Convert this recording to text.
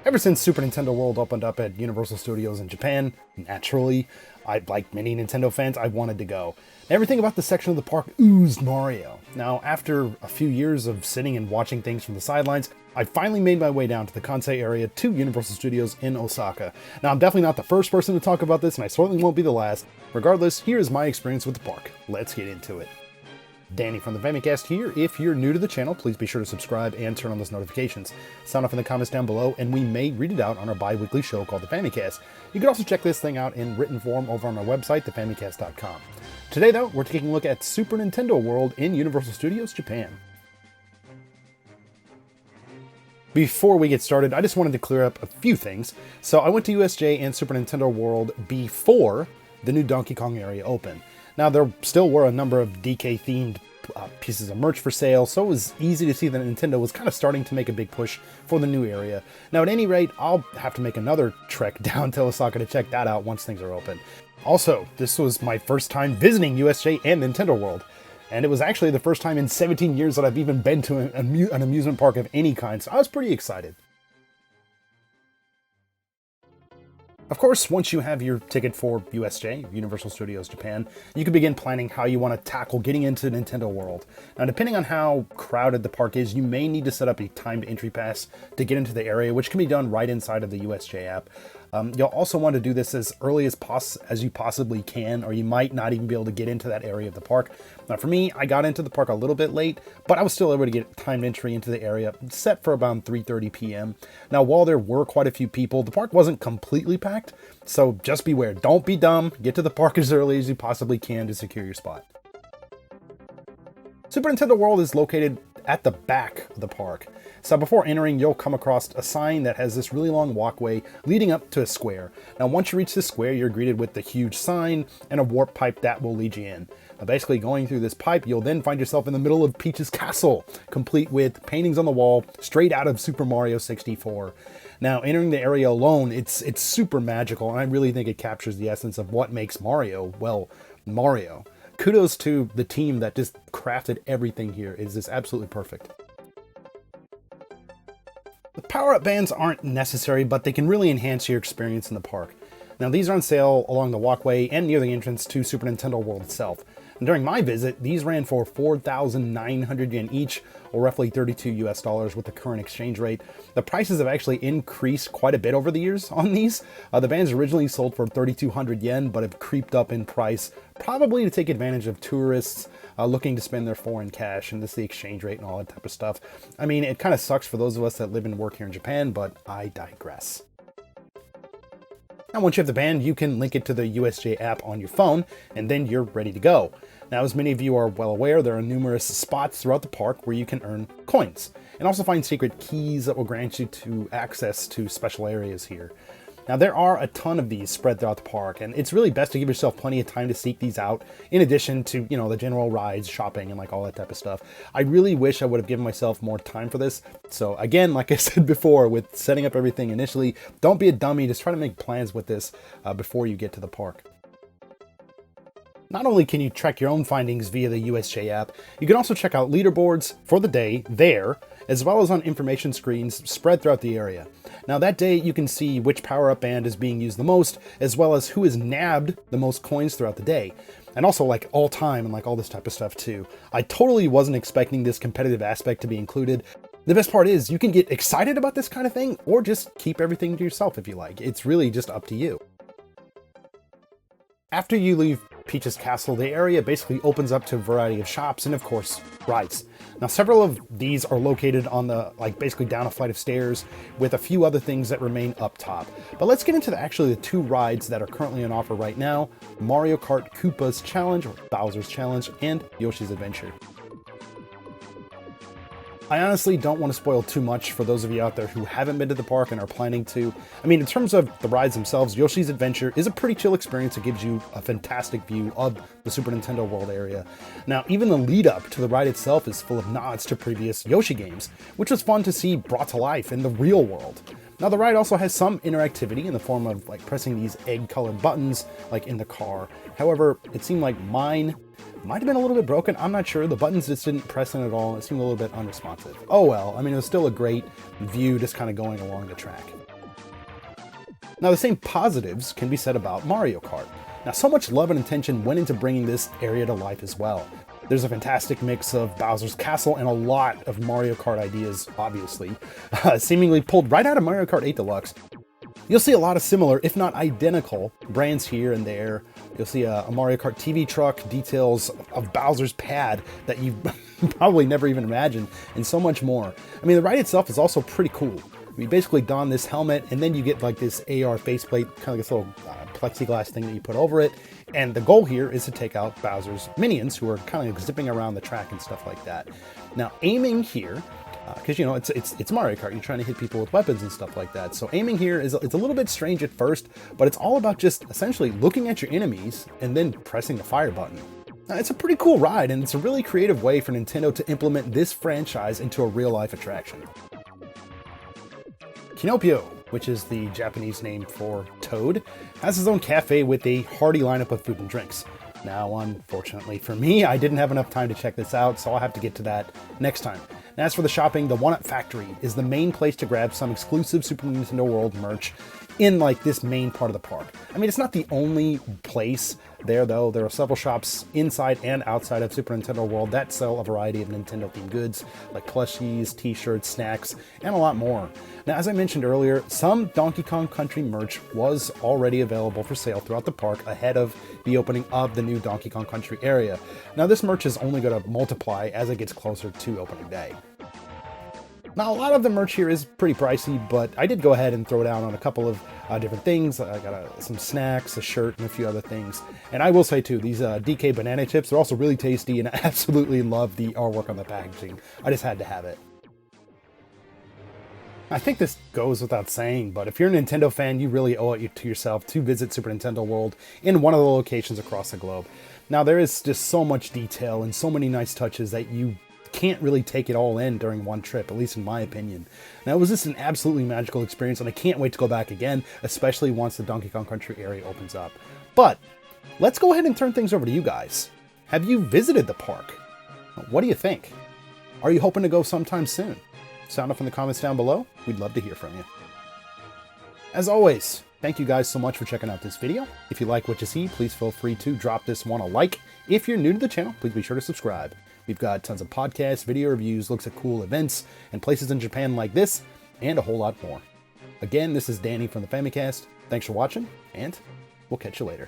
Ever since Super Nintendo World opened up at Universal Studios in Japan, naturally, like many Nintendo fans, I wanted to go. Everything about the section of the park oozed Mario. Now, after a few years of sitting and watching things from the sidelines, I finally made my way down to the Kansai area to Universal Studios in Osaka. Now, I'm definitely not the first person to talk about this, and I certainly won't be the last. Regardless, here is my experience with the park. Let's get into it. Danny from the Famicast here. If you're new to the channel, please be sure to subscribe and turn on those notifications. Sound off in the comments down below, and we may read it out on our bi-weekly show called the Famicast. You can also check this thing out in written form over on our website, thefamicast.com. Today, though, we're taking a look at Super Nintendo World in Universal Studios, Japan. Before we get started, I just wanted to clear up a few things. So I went to USJ and Super Nintendo World before the new Donkey Kong area opened. Now, there still were a number of DK-themed pieces of merch for sale, so it was easy to see that Nintendo was kind of starting to make a big push for the new area. Now, at any rate, I'll have to make another trek down to Osaka to check that out once things are open. Also, this was my first time visiting USJ and Nintendo World, and it was actually the first time in 17 years that I've even been to an amusement park of any kind, so I was pretty excited. Of course, once you have your ticket for USJ, Universal Studios Japan, you can begin planning how you want to tackle getting into Nintendo World. Now, depending on how crowded the park is, you may need to set up a timed entry pass to get into the area, which can be done right inside of the USJ app. You'll also want to do this as early as you possibly can, or you might not even be able to get into that area of the park. Now, for me, I got into the park a little bit late, but I was still able to get timed entry into the area, set for about 3:30 p.m. Now, while there were quite a few people, the park wasn't completely packed, so just beware. Don't be dumb. Get to the park as early as you possibly can to secure your spot. Super Nintendo World is located at the back of the park. So before entering, you'll come across a sign that has this really long walkway leading up to a square. Now, once you reach the square, you're greeted with the huge sign and a warp pipe that will lead you in. Now, basically, going through this pipe, you'll then find yourself in the middle of Peach's castle, complete with paintings on the wall straight out of Super Mario 64. Now, entering the area alone, it's super magical, and I really think it captures the essence of what makes Mario, well, Mario. Kudos to the team that just crafted everything here. It is just absolutely perfect. The power-up bands aren't necessary, but they can really enhance your experience in the park. Now, these are on sale along the walkway and near the entrance to Super Nintendo World itself. And during my visit, these ran for 4,900 yen each, or roughly 32 US dollars with the current exchange rate. The prices have actually increased quite a bit over the years on these. The bands originally sold for 3,200 yen, but have creeped up in price, probably to take advantage of tourists looking to spend their foreign cash, and this is the exchange rate and all that type of stuff. I mean, it kind of sucks for those of us that live and work here in Japan, but I digress. Now, once you have the band, you can link it to the USJ app on your phone, and then you're ready to go. Now, as many of you are well aware, there are numerous spots throughout the park where you can earn coins, and also find secret keys that will grant you access to special areas here. Now, there are a ton of these spread throughout the park, and it's really best to give yourself plenty of time to seek these out, in addition to, the general rides, shopping, and like all that type of stuff. I really wish I would have given myself more time for this. So again, like I said before, with setting up everything initially, don't be a dummy. Just try to make plans with this before you get to the park. Not only can you track your own findings via the USJ app, you can also check out leaderboards for the day there, as well as on information screens spread throughout the area. Now, that day you can see which power-up band is being used the most, as well as who has nabbed the most coins throughout the day. And also like all time and like all this type of stuff too. I totally wasn't expecting this competitive aspect to be included. The best part is you can get excited about this kind of thing, or just keep everything to yourself if you like. It's really just up to you. After you leave Peach's castle, the area basically opens up to a variety of shops and, of course, rides. Now, several of these are located on basically down a flight of stairs, with a few other things that remain up top. But let's get into the two rides that are currently on offer right now: Mario Kart Koopa's Challenge, or Bowser's Challenge, and Yoshi's Adventure. I honestly don't want to spoil too much for those of you out there who haven't been to the park and are planning to. I mean, in terms of the rides themselves, Yoshi's Adventure is a pretty chill experience. It gives you a fantastic view of the Super Nintendo World area. Now, even the lead up to the ride itself is full of nods to previous Yoshi games, which was fun to see brought to life in the real world. Now, the ride also has some interactivity in the form of pressing these egg-colored buttons in the car. However, it seemed like mine might have been a little bit broken. I'm not sure. The buttons just didn't press in at all. It seemed a little bit unresponsive. Oh well, I mean, it was still a great view just kind of going along the track. Now, the same positives can be said about Mario Kart. Now, so much love and attention went into bringing this area to life as well. There's a fantastic mix of Bowser's Castle and a lot of Mario Kart ideas, obviously, seemingly pulled right out of Mario Kart 8 Deluxe. You'll see a lot of similar, if not identical, brands here and there. You'll see a Mario Kart TV truck, details of Bowser's pad that you probably never even imagined, and so much more. I mean, the ride itself is also pretty cool. You basically don this helmet, and then you get like this AR faceplate, kind of like this little plexiglass thing that you put over it. And the goal here is to take out Bowser's minions, who are kind of zipping around the track and stuff like that. Now, aiming here, because you know it's Mario Kart, you're trying to hit people with weapons and stuff like that. So aiming here it's a little bit strange at first, but it's all about just essentially looking at your enemies and then pressing the fire button. Now, it's a pretty cool ride, and it's a really creative way for Nintendo to implement this franchise into a real-life attraction. Kinopio, which is the Japanese name for Toad, has his own cafe with a hearty lineup of food and drinks. Now, unfortunately for me, I didn't have enough time to check this out, so I'll have to get to that next time. And as for the shopping, the One Up Factory is the main place to grab some exclusive Super Nintendo World merch in like this main part of the park. I mean, it's not the only place there, though. There are several shops inside and outside of Super Nintendo World that sell a variety of Nintendo-themed goods, like plushies, t-shirts, snacks, and a lot more. Now, as I mentioned earlier, some Donkey Kong Country merch was already available for sale throughout the park ahead of the opening of the new Donkey Kong Country area. Now, this merch is only going to multiply as it gets closer to opening day. Now, a lot of the merch here is pretty pricey, but I did go ahead and throw down on a couple of different things. I got some snacks, a shirt, and a few other things. And I will say, too, these DK banana chips are also really tasty, and I absolutely love the artwork on the packaging. I just had to have it. I think this goes without saying, but if you're a Nintendo fan, you really owe it to yourself to visit Super Nintendo World in one of the locations across the globe. Now, there is just so much detail and so many nice touches that you can't really take it all in during one trip, at least in my opinion. Now, it was just an absolutely magical experience, and I can't wait to go back again, especially once the Donkey Kong Country area opens up. But let's go ahead and turn things over to you guys. Have you visited the park? What do you think? Are you hoping to go sometime soon? Sound off in the comments down below. We'd love to hear from you. As always, thank you guys so much for checking out this video. If you like what you see, please feel free to drop this one a like. If you're new to the channel, please be sure to subscribe. We've got tons of podcasts, video reviews, looks at cool events, and places in Japan like this, and a whole lot more. Again, this is Danny from the Famicast. Thanks for watching, and we'll catch you later.